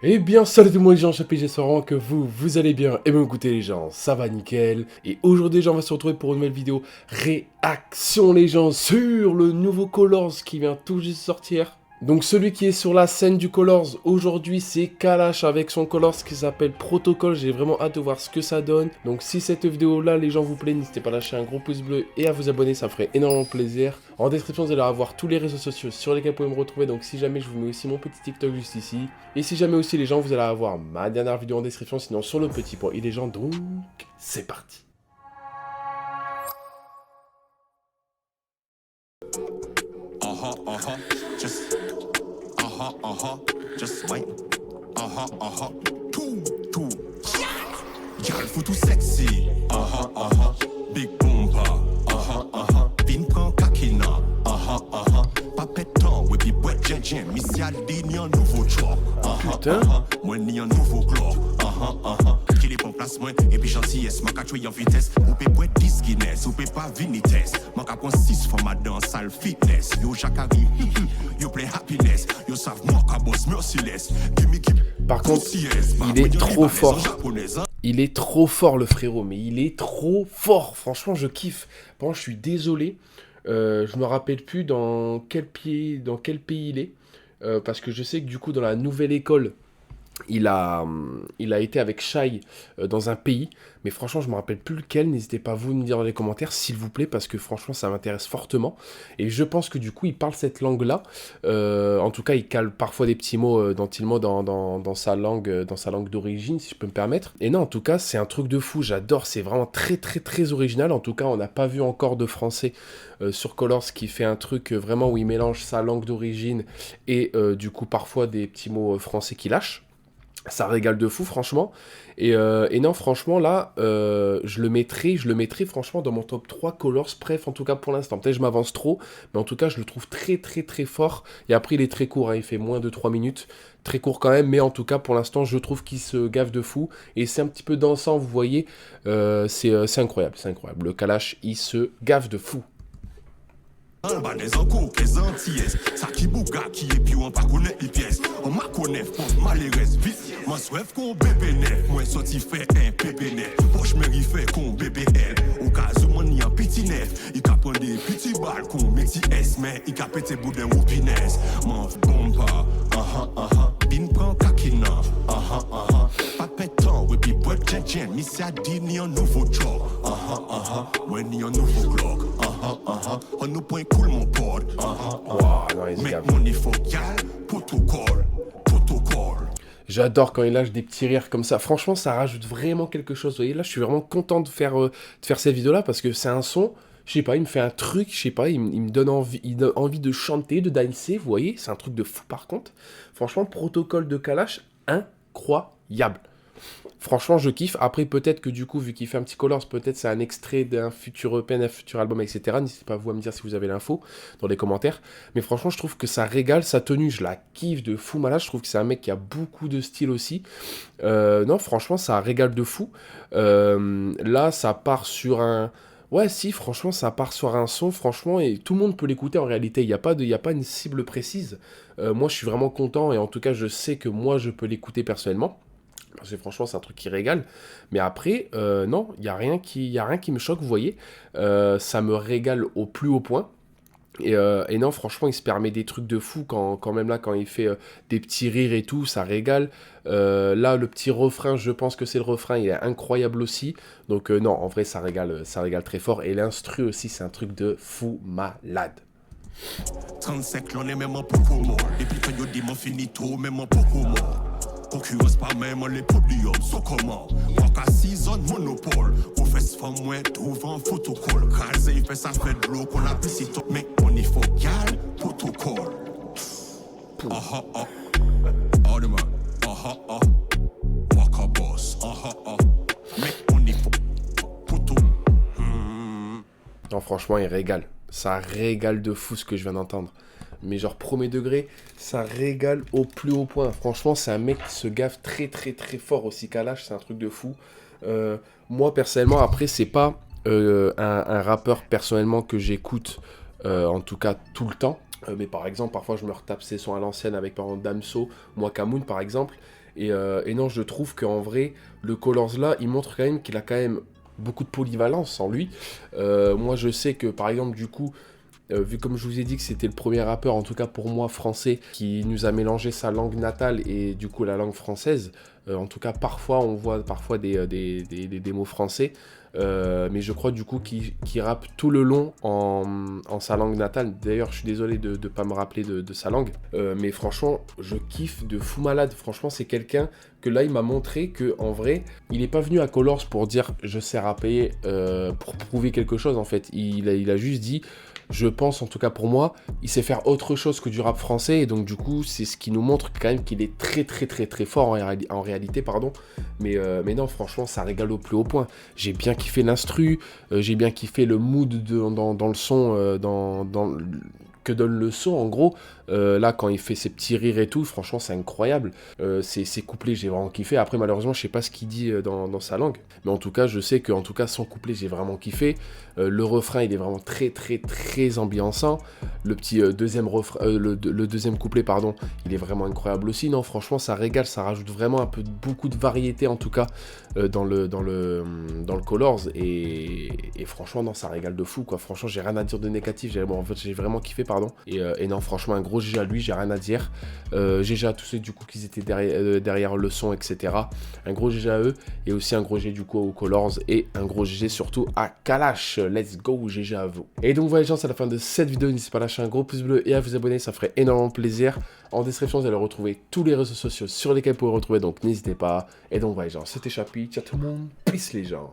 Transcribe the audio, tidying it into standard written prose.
Eh bien, salut tout le monde les gens, j'espère vraiment que vous allez bien. Et bien écoutez les gens, ça va nickel. Et aujourd'hui les gens, on va se retrouver pour une nouvelle vidéo réaction les gens sur le nouveau Colors qui vient tout juste sortir. Donc celui qui est sur la scène du Colors aujourd'hui c'est Kalash avec son Colors qui s'appelle Protocol. J'ai vraiment hâte de voir ce que ça donne. Donc si cette vidéo là les gens vous plaît, n'hésitez pas à lâcher un gros pouce bleu et à vous abonner, ça me ferait énormément plaisir. En description vous allez avoir tous les réseaux sociaux sur lesquels vous pouvez me retrouver. Donc si jamais je vous mets aussi mon petit TikTok juste ici. Et si jamais aussi les gens vous allez avoir ma dernière vidéo en description. Sinon sur le petit point et les gens donc c'est parti. Just just wait. Two. Girl, faut tout sexy. Big bomba. Vin prend kakina. Pas pétant, ouais, puis boîte jen. Missy a dit ni un nouveau job. Putain. Moi ni un nouveau globe. Qui les prend place moins, et puis gentillesse. Moi qu'à tuer en vitesse. Ou peut boîte 10 Guinness, ou peut pas vinites. Moi qu'à prend 6 fois ma danse, sale fitness. Yo Jacari, yo play happiness. Yo savent moi qu'à boss merciless. Par contre, il est trop fort. Il est trop fort le frérot, mais il est trop fort. Franchement, je kiffe. Bon, je suis désolé. Je me rappelle plus dans quel pays il est. Parce que je sais que du coup, dans la nouvelle école, il a été avec Shai dans un pays, mais franchement je me rappelle plus lequel. N'hésitez pas à vous me dire dans les commentaires s'il vous plaît, parce que franchement ça m'intéresse fortement, et je pense que du coup il parle cette langue là. En tout cas il cale parfois des petits mots dans sa langue d'origine, si je peux me permettre. Et non, en tout cas c'est un truc de fou, j'adore, c'est vraiment très original. En tout cas on n'a pas vu encore de français sur Colors qui fait un truc vraiment où il mélange sa langue d'origine et du coup parfois des petits mots français qu'il lâche. Ça régale de fou franchement, et non franchement là je le mettrai franchement dans mon top 3 Colors, bref en tout cas pour l'instant, peut-être je m'avance trop, mais en tout cas je le trouve très fort. Et après il est très court, hein, il fait moins de 3 minutes, très court quand même, mais en tout cas pour l'instant je trouve qu'il se gaffe de fou, et c'est un petit peu dansant, vous voyez, c'est incroyable, le Kalash il se gaffe de fou. Bah des encours, les antillaises. Ça qui bouga, qui est puis on pas connaît les pièces. On m'a connaît, pour malheureuse vite. Moi souhaite qu'on bébé net. Moi sorti fait un bébé net. Poche me fait qu'on bébé elle. Au cas où mon y a petit nef. Il a prendre des petits balles qu'on met si S. Mais il a pété bout d'un roupinès. M'en bomba. Bin prend kakina. Pas pétant, oui, puis boîte jen. Missy a dit ni un nouveau job. Moi ni un nouveau glock. On nous point cool mon pote. Make money for y'all. Protocol. J'adore quand il lâche des petits rires comme ça. Franchement, ça rajoute vraiment quelque chose. Vous voyez, là, je suis vraiment content de faire cette vidéo-là parce que c'est un son, je sais pas, il me fait un truc, je sais pas, il me donne envie de chanter, de danser. Vous voyez, c'est un truc de fou par contre. Franchement, Protocole de Kalash, incroyable. Franchement, je kiffe. Après, peut-être que du coup, vu qu'il fait un petit Colors, peut-être c'est un extrait d'un futur EP, d'un futur album, etc. N'hésitez pas vous à me dire si vous avez l'info dans les commentaires. Mais franchement, je trouve que ça régale. Sa tenue, je la kiffe de fou malade. Je trouve que c'est un mec qui a beaucoup de style aussi. Non, franchement, ça régale de fou. Là, ça part sur un... Ouais, si, franchement, ça part sur un son, franchement, et tout le monde peut l'écouter en réalité. Il n'y a pas une cible précise. Moi, je suis vraiment content, et en tout cas, je sais que moi, je peux l'écouter personnellement. Parce que franchement, c'est un truc qui régale. Mais après, non, il n'y a rien qui me choque, vous voyez. Ça me régale au plus haut point. Et non, franchement, il se permet des trucs de fou quand même là, quand il fait des petits rires et tout, ça régale. Là, le petit refrain, je pense que c'est le refrain, il est incroyable aussi. Donc non, en vrai, ça régale très fort. Et l'instru aussi, c'est un truc de fou malade. 35 l'on est même en Pokémon. Et puis quand yo dit mon finito, même en Pokémon. Concurrence pas même les podiums, so comment? Walk à 6 ans monopole. Ou fait ce femme moins trouve un photocall. Crasé, il fait ça fait de l'eau qu'on a plus si top. Mais on y faut gal, protocole. Oh demain. Walk à boss. Mais on y faut poto. Non, franchement, il régale. Ça régale de fou ce que je viens d'entendre. Mais genre premier degré, ça régale au plus haut point. Franchement, c'est un mec qui se gaffe très fort aussi. Kalash, c'est un truc de fou. Moi, personnellement, après, c'est pas un rappeur personnellement que j'écoute, en tout cas tout le temps. Mais par exemple, parfois, je me retape ses sons à l'ancienne avec par exemple Damso, Mwakamoon par exemple. Et non, je trouve qu'en vrai, le Colors là, il montre quand même qu'il a quand même beaucoup de polyvalence en lui. Moi, je sais que par exemple, du coup, vu comme je vous ai dit que c'était le premier rappeur, en tout cas pour moi français, qui nous a mélangé sa langue natale et du coup la langue française. En tout cas, parfois on voit parfois des mots français, mais je crois du coup qu'il rappe tout le long en sa langue natale. D'ailleurs, je suis désolé de ne pas me rappeler de sa langue, mais franchement, je kiffe de fou malade. Franchement, c'est quelqu'un que là, il m'a montré que en vrai, il n'est pas venu à Colors pour dire je sais rapper, pour prouver quelque chose en fait. Il a juste dit. Je pense, en tout cas pour moi, il sait faire autre chose que du rap français. Et donc, du coup, c'est ce qui nous montre quand même qu'il est très, très, très, très fort en réalité, pardon. Mais non, franchement, ça régale au plus haut point. J'ai bien kiffé l'instru, j'ai bien kiffé le mood dans le son, que donne le son, en gros. Là, quand il fait ses petits rires et tout, franchement, c'est incroyable. Ses couplets, j'ai vraiment kiffé. Après, malheureusement, je sais pas ce qu'il dit dans sa langue. Mais en tout cas, je sais que en tout cas, son couplet, j'ai vraiment kiffé. Le refrain, il est vraiment très, très, très ambiançant. Le petit deuxième refrain, le deuxième couplet, pardon, il est vraiment incroyable aussi. Non, franchement, ça régale, ça rajoute vraiment beaucoup de variété, en tout cas, dans le Colors. Et franchement, non, ça régale de fou, quoi. Franchement, j'ai rien à dire de négatif. J'ai vraiment kiffé, pardon. Et non, franchement, un gros GG à lui, j'ai rien à dire. GG à tous ceux, du coup, qui étaient derrière le son, etc. Un gros GG à eux. Et aussi un gros GG, du coup, aux Colors. Et un gros GG, surtout, à Kalash. Let's go, GG à vous. Et donc, voilà, les gens, c'est la fin de cette vidéo. N'hésitez pas à lâcher un gros pouce bleu et à vous abonner, ça ferait énormément plaisir. En description, vous allez retrouver tous les réseaux sociaux sur lesquels vous pouvez retrouver, donc n'hésitez pas. Et donc, voilà, les gens, c'était Chapi. Ciao tout le monde. Peace, les gens.